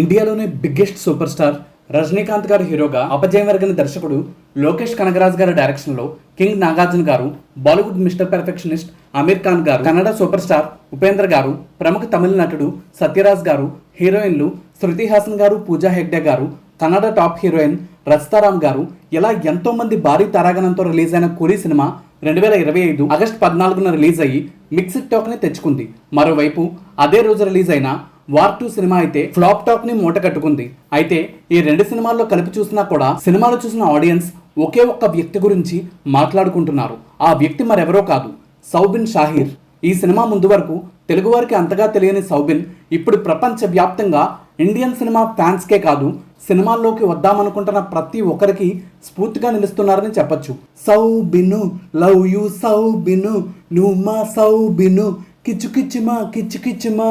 ఇండియాలోనే biggest super star Rajinikanth గారు హీరోగా అపజయం ఎరగని దర్శకుడు లోకేష్ కనగరాజ్ గారి డైరెక్షన్లో కింగ్ నాగార్జున గారు, బాలీవుడ్ మిస్టర్ పర్ఫెక్షనిస్ట్ అమీర్ ఖాన్ గారు, కన్నడ సూపర్ స్టార్ ఉపేంద్ర గారు, ప్రముఖ తమిళ నటుడు సత్యరాజ్ గారు, హీరోయిన్లు శృతి హాసన్ గారు, పూజా హెగ్డే గారు, కన్నడ టాప్ హీరోయిన్ రచితారామ్ గారు, ఇలా ఎంతో మంది భారీ తారాగణంతో రిలీజ్ అయిన కూలీ సినిమా 2025 ఆగస్టు 14న రిలీజ్ అయ్యి మిక్స్డ్ టాక్ ని తెచ్చుకుంది. మరోవైపు అదే రోజు రిలీజ్ అయిన వార్ 2 సినిమా అయితే ఫ్లాప్ టాక్ ని మూట కట్టుకుంది. అయితే ఈ రెండు సినిమాల్లో కలిపి చూసినా కూడా సినిమాలు చూసిన ఆడియన్స్ ఒకే ఒక్క వ్యక్తి గురించి మాట్లాడుకుంటున్నారు. ఆ వ్యక్తి మరెవరో కాదు, సౌబిన్ షాహీర్. ఈ సినిమా ముందు వరకు తెలుగు వారికి అంతగా తెలియని సౌబిన్ ఇప్పుడు ప్రపంచ వ్యాప్తంగా ఇండియన్ సినిమా ఫ్యాన్స్కే కాదు, సినిమాల్లోకి వద్దామనుకుంటున్న ప్రతి ఒక్కరికి స్ఫూర్తిగా నిలుస్తున్నారని చెప్పొచ్చు. సౌబిను లవ్ యూ సౌబిను, నువ్వు మా సౌబిను, కిచ్చు కిచ్చుమా కిచ్చు కిచ్చుమా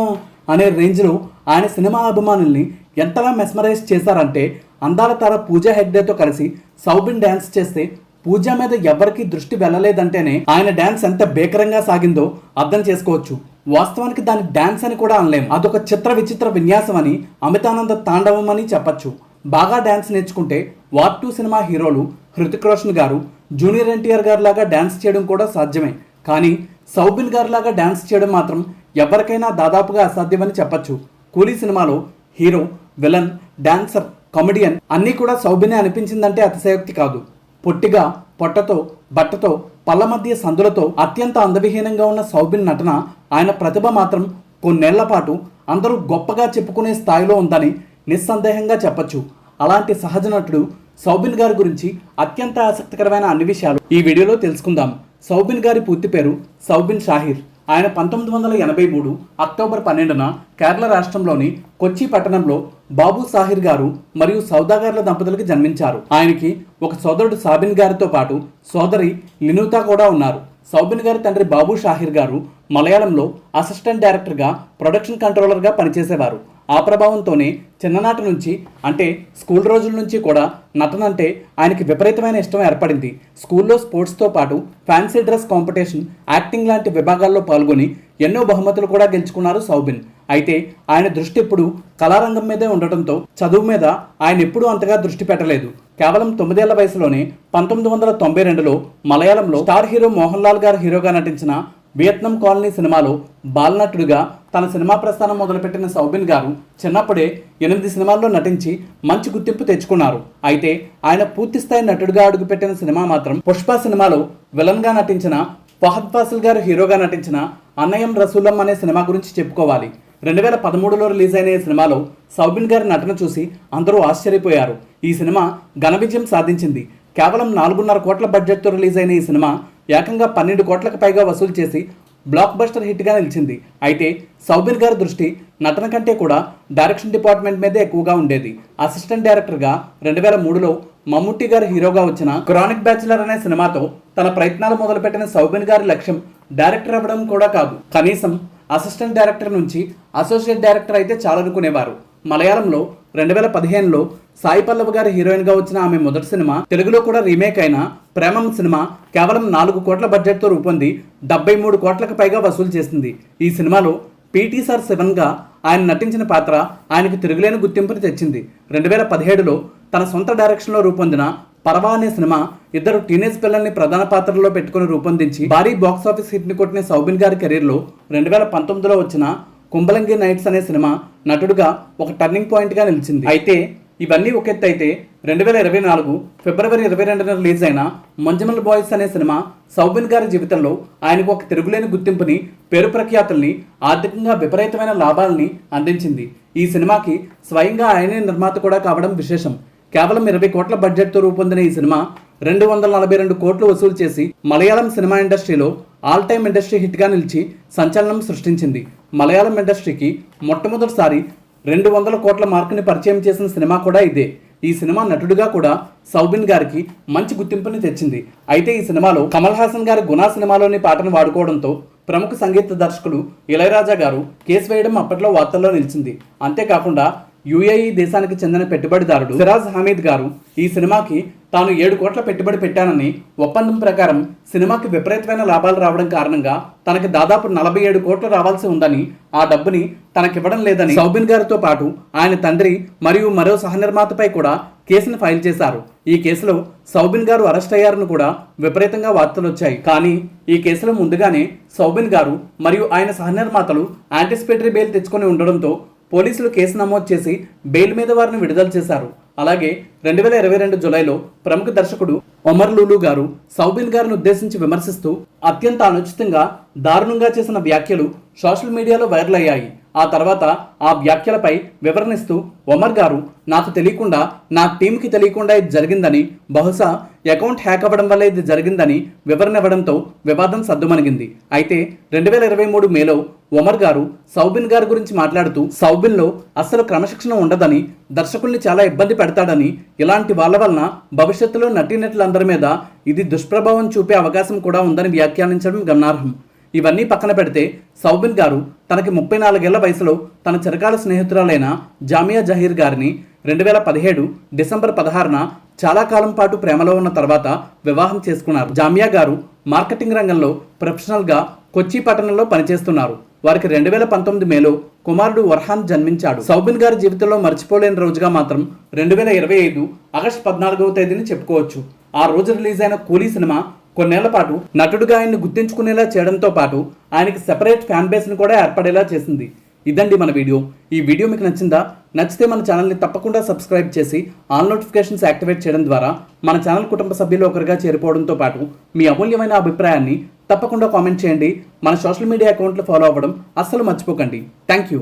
అనే రేంజ్లో ఆయన సినిమా అభిమానుల్ని ఎంతలా మెస్మరైజ్ చేశారంటే, అందాల తార పూజా హెగ్డేతో కలిసి సౌబిన్ డ్యాన్స్ చేస్తే పూజ మీద ఎవరికి దృష్టి వెళ్ళలేదంటేనే ఆయన డ్యాన్స్ ఎంత భీకరంగా సాగిందో అర్థం చేసుకోవచ్చు. వాస్తవానికి దాని డ్యాన్స్ అని కూడా అనలేము, అదొక చిత్ర విచిత్ర విన్యాసం అని, అమితానంద తాండవం అని చెప్పచ్చు. బాగా డ్యాన్స్ నేర్చుకుంటే వార్ 2 సినిమా హీరోలు హృతిక్ రోషన్ గారు, జూనియర్ ఎన్టీఆర్ గారు లాగా డ్యాన్స్ చేయడం కూడా సాధ్యమే. కానీ సౌబిన్ గారు లాగా డ్యాన్స్ చేయడం మాత్రం ఎవరికైనా దాదాపుగా అసాధ్యమని చెప్పచ్చు. కూలీ సినిమాలో హీరో, విలన్, డాన్సర్, కామెడియన్ అన్నీ కూడా సౌబినే అనిపించిందంటే అతిశయోక్తి కాదు. పొట్టిగా, పొట్టతో, బట్టతో, పళ్ళ మధ్య సందులతో అత్యంత అందవిహీనంగా ఉన్న సౌబిన్ నటన, ఆయన ప్రతిభ మాత్రం కొన్నేళ్ల పాటు అందరూ గొప్పగా చెప్పుకునే స్థాయిలో ఉందని నిస్సందేహంగా చెప్పచ్చు. అలాంటి సహజ నటుడు సౌబిన్ గారి గురించి అత్యంత ఆసక్తికరమైన అన్ని విషయాలు ఈ వీడియోలో తెలుసుకుందాం. సౌబిన్ గారి పూర్తి పేరు సౌబిన్ షాహీర్. ఆయన 1983 అక్టోబర్ 12న కేరళ రాష్ట్రంలోని కొచ్చి పట్టణంలో బాబు సాహిర్ గారు మరియు సౌదాగర్ల దంపతులకు జన్మించారు. ఆయనకి ఒక సోదరుడు సాబిన్ గారితో పాటు సోదరి లినూతా కూడా ఉన్నారు. సౌబిన్ గారి తండ్రి బాబు షాహిర్ గారు మలయాళంలో అసిస్టెంట్ డైరెక్టర్గా, ప్రొడక్షన్ కంట్రోలర్గా పనిచేసేవారు. ఆ ప్రభావంతోనే చిన్ననాటి నుంచి, అంటే స్కూల్ రోజుల నుంచి కూడా నటన అంటే ఆయనకి విపరీతమైన ఇష్టం ఏర్పడింది. స్కూల్లో స్పోర్ట్స్తో పాటు ఫ్యాన్సీ డ్రెస్ కాంపిటీషన్, యాక్టింగ్ లాంటి విభాగాల్లో పాల్గొని ఎన్నో బహుమతులు కూడా గెలుచుకున్నారు సౌబిన్. అయితే ఆయన దృష్టి ఎప్పుడు కళారంగం మీదే ఉండటంతో చదువు మీద ఆయన ఎప్పుడూ అంతగా దృష్టి పెట్టలేదు. కేవలం 9 ఏళ్ల వయసులోనే 1992లో మలయాళంలో స్టార్ హీరో మోహన్ లాల్ గారు హీరోగా నటించిన వియత్నాం కాలనీ సినిమాలో బాలనటుడిగా తన సినిమా ప్రస్థానం మొదలుపెట్టిన సౌబిన్ గారు చిన్నప్పుడే 8 సినిమాల్లో నటించి మంచి గుర్తింపు తెచ్చుకున్నారు. అయితే ఆయన పూర్తిస్థాయి నటుడిగా అడుగుపెట్టిన సినిమా మాత్రం పుష్ప సినిమాలో విలన్గా నటించిన ఫహద్ ఫాసిల్ గారు హీరోగా నటించిన అన్నయం రసూలం అనే సినిమా గురించి చెప్పుకోవాలి. 2013లో రిలీజ్ అయిన ఈ సినిమాలో సౌబిన్ గారి నటన చూసి అందరూ ఆశ్చర్యపోయారు. ఈ సినిమా ఘన విజయం సాధించింది. కేవలం 4.5 కోట్ల బడ్జెట్తో రిలీజ్ అయిన ఈ సినిమా ఏకంగా 12 కోట్లకు పైగా వసూలు చేసి బ్లాక్ బస్టర్ హిట్గా నిలిచింది. అయితే సౌబిన్ గారి దృష్టి నటన కంటే కూడా డైరెక్షన్ డిపార్ట్మెంట్ మీదే ఎక్కువగా ఉండేది. అసిస్టెంట్ డైరెక్టర్గా 2003లో మమ్ముట్టి గారు హీరోగా వచ్చిన క్రానిక్ బ్యాచులర్ అనే సినిమాతో తన ప్రయత్నాలు మొదలుపెట్టిన సౌబిన్ గారి లక్ష్యం డైరెక్టర్ అవ్వడం కూడా కాదు, కనీసం అసిస్టెంట్ డైరెక్టర్ నుంచి అసోసియేట్ డైరెక్టర్ అయితే చాలనుకునేవారు. మలయాళంలో 2015లో సాయి పల్లవి గారి హీరోయిన్గా వచ్చిన ఆమె మొదటి సినిమా తెలుగులో కూడా రీమేక్ అయిన ప్రేమం సినిమా కేవలం 4 కోట్ల బడ్జెట్తో రూపొంది 73 కోట్లకు పైగా వసూలు చేసింది. ఈ సినిమాలో పీటీ సార్ శివన్గా ఆయన నటించిన పాత్ర ఆయనకు తిరుగులేని గుర్తింపుని తెచ్చింది. 2017లో తన సొంత డైరెక్షన్లో రూపొందిన పరవా అనే సినిమా ఇద్దరు టీనేజ్ పిల్లల్ని ప్రధాన పాత్రలో పెట్టుకుని రూపొందించి భారీ బాక్సాఫీస్ హిట్ని కొట్టిన సౌబిన్ గారి కెరీర్లో 2019లో వచ్చిన కుంబలంగి నైట్స్ అనే సినిమా నటుడుగా ఒక టర్నింగ్ పాయింట్గా నిలిచింది. అయితే ఇవన్నీ ఒక ఎత్తు అయితే 2024 ఫిబ్రవరి 22న రిలీజ్ అయిన మంజుమల్ బాయ్స్ అనే సినిమా సౌబిన్ గారి జీవితంలో ఆయనకు ఒక తిరుగులేని గుర్తింపుని, పేరు ప్రఖ్యాతుల్ని, ఆర్థికంగా విపరీతమైన లాభాలని అందించింది. ఈ సినిమాకి స్వయంగా ఆయనే నిర్మాత కూడా కావడం విశేషం. కేవలం 20 కోట్ల బడ్జెట్తో రూపొందిన ఈ సినిమా 242 కోట్లు వసూలు చేసి మలయాళం సినిమా ఇండస్ట్రీలో ఆల్ టైమ్ ఇండస్ట్రీ హిట్గా నిలిచి సంచలనం సృష్టించింది. మలయాళం ఇండస్ట్రీకి మొట్టమొదటిసారి 200 కోట్ల మార్కుని పరిచయం చేసిన సినిమా కూడా ఇదే. ఈ సినిమా నటుడిగా కూడా సౌబిన్ గారికి మంచి గుర్తింపుని తెచ్చింది. అయితే ఈ సినిమాలో కమల్ హాసన్ గారి గుణా సినిమాలోని పాటను వాడుకోవడంతో ప్రముఖ సంగీత దర్శకుడు ఇళయరాజా గారు కేసు వేయడం అప్పట్లో వార్తల్లో నిలిచింది. అంతేకాకుండా యుఏఈ దేశానికి చెందిన పెట్టుబడిదారుడు సిరాజ్ హమీద్ గారు ఈ సినిమాకి తాను 7 కోట్ల పెట్టుబడి పెట్టానని, ఒప్పందం ప్రకారం సినిమాకి విపరీతమైన లాభాలు రావడం కారణంగా తనకి దాదాపు 47 కోట్లు రావాల్సి ఉందని, ఆ డబ్బుని తనకివ్వడం లేదని సౌబిన్ గారితో పాటు ఆయన తండ్రి మరియు మరో సహనిర్మాతపై కూడా కేసును ఫైల్ చేశారు. ఈ కేసులో సౌబిన్ గారు అరెస్ట్ అయ్యారని కూడా విపరీతంగా వార్తలు వచ్చాయి. కానీ ఈ కేసులో ముందుగానే సౌబిన్ గారు మరియు ఆయన సహనిర్మాతలు యాంటిసిపేటరీ బెయిల్ తెచ్చుకొని ఉండడంతో పోలీసులు కేసు నమోదు చేసి బెయిల్ మీద వారిని విడుదల చేశారు. అలాగే 2022 జూలైలో ప్రముఖ దర్శకుడు ఒమర్ లూలు గారు సౌబిన్ గారిని ఉద్దేశించి విమర్శిస్తూ అత్యంత అనుచితంగా, దారుణంగా చేసిన వ్యాఖ్యలు సోషల్ మీడియాలో వైరల్ అయ్యాయి. ఆ తర్వాత ఆ వ్యాఖ్యలపై వివరణిస్తూ ఒమర్ గారు, నాకు తెలియకుండా, నా టీంకి తెలియకుండా ఇది జరిగిందని, బహుశా అకౌంట్ హ్యాక్ అవ్వడం వల్ల ఇది జరిగిందని వివరణ ఇవ్వడంతో వివాదం సద్దుమణిగింది. అయితే 2023 మేలో ఒమర్ గారు సౌబిన్ గారి గురించి మాట్లాడుతూ, సౌబిన్లో అస్సలు క్రమశిక్షణ ఉండదని, దర్శకుల్ని చాలా ఇబ్బంది పెడతాడని, ఇలాంటి వాళ్ళ వలన భవిష్యత్తులో నటీనటులందరి మీద ఇది దుష్ప్రభావం చూపే అవకాశం కూడా ఉందని వ్యాఖ్యానించడం గమనార్హం. ఇవన్నీ పక్కన పెడితే సౌబిన్ గారు తనకి 34 ఏళ్ల వయసులో తన చిరకాల స్నేహితురాలైన జామియా జహీర్ గారిని 2017 డిసెంబర్ 16న చాలా కాలం పాటు ప్రేమలో ఉన్న తర్వాత వివాహం చేసుకున్నారు. జామియా గారు మార్కెటింగ్ రంగంలో ప్రొఫెషనల్గా కొచ్చి పట్టణంలో పనిచేస్తున్నారు. వారికి 2019 మేలో కుమారుడు వర్హాన్ జన్మించాడు. సౌబిన్ గారి జీవితంలో మర్చిపోలేని రోజుగా మాత్రం 2025 ఆగస్టు 14వ తేదీని చెప్పుకోవచ్చు. ఆ రోజు రిలీజ్ అయిన కూలీ సినిమా కొన్నేళ్ల పాటు నటుడుగా ఆయన్ని గుర్తించుకునేలా చేయడంతో పాటు ఆయనకి సెపరేట్ ఫ్యాన్ బేస్ని కూడా ఏర్పడేలా చేసింది. ఇదండి మన వీడియో. ఈ వీడియో మీకు నచ్చిందా? నచ్చితే మన ఛానల్ని తప్పకుండా సబ్స్క్రైబ్ చేసి ఆల్ నోటిఫికేషన్స్ యాక్టివేట్ చేయడం ద్వారా మన ఛానల్ కుటుంబ సభ్యులు ఒకరిగా చేరిపోవడంతో పాటు మీ అమూల్యమైన అభిప్రాయాన్ని తప్పకుండా కామెంట్ చేయండి. మన సోషల్ మీడియా అకౌంట్లు ఫాలో అవ్వడం అస్సలు మర్చిపోకండి. Thank you.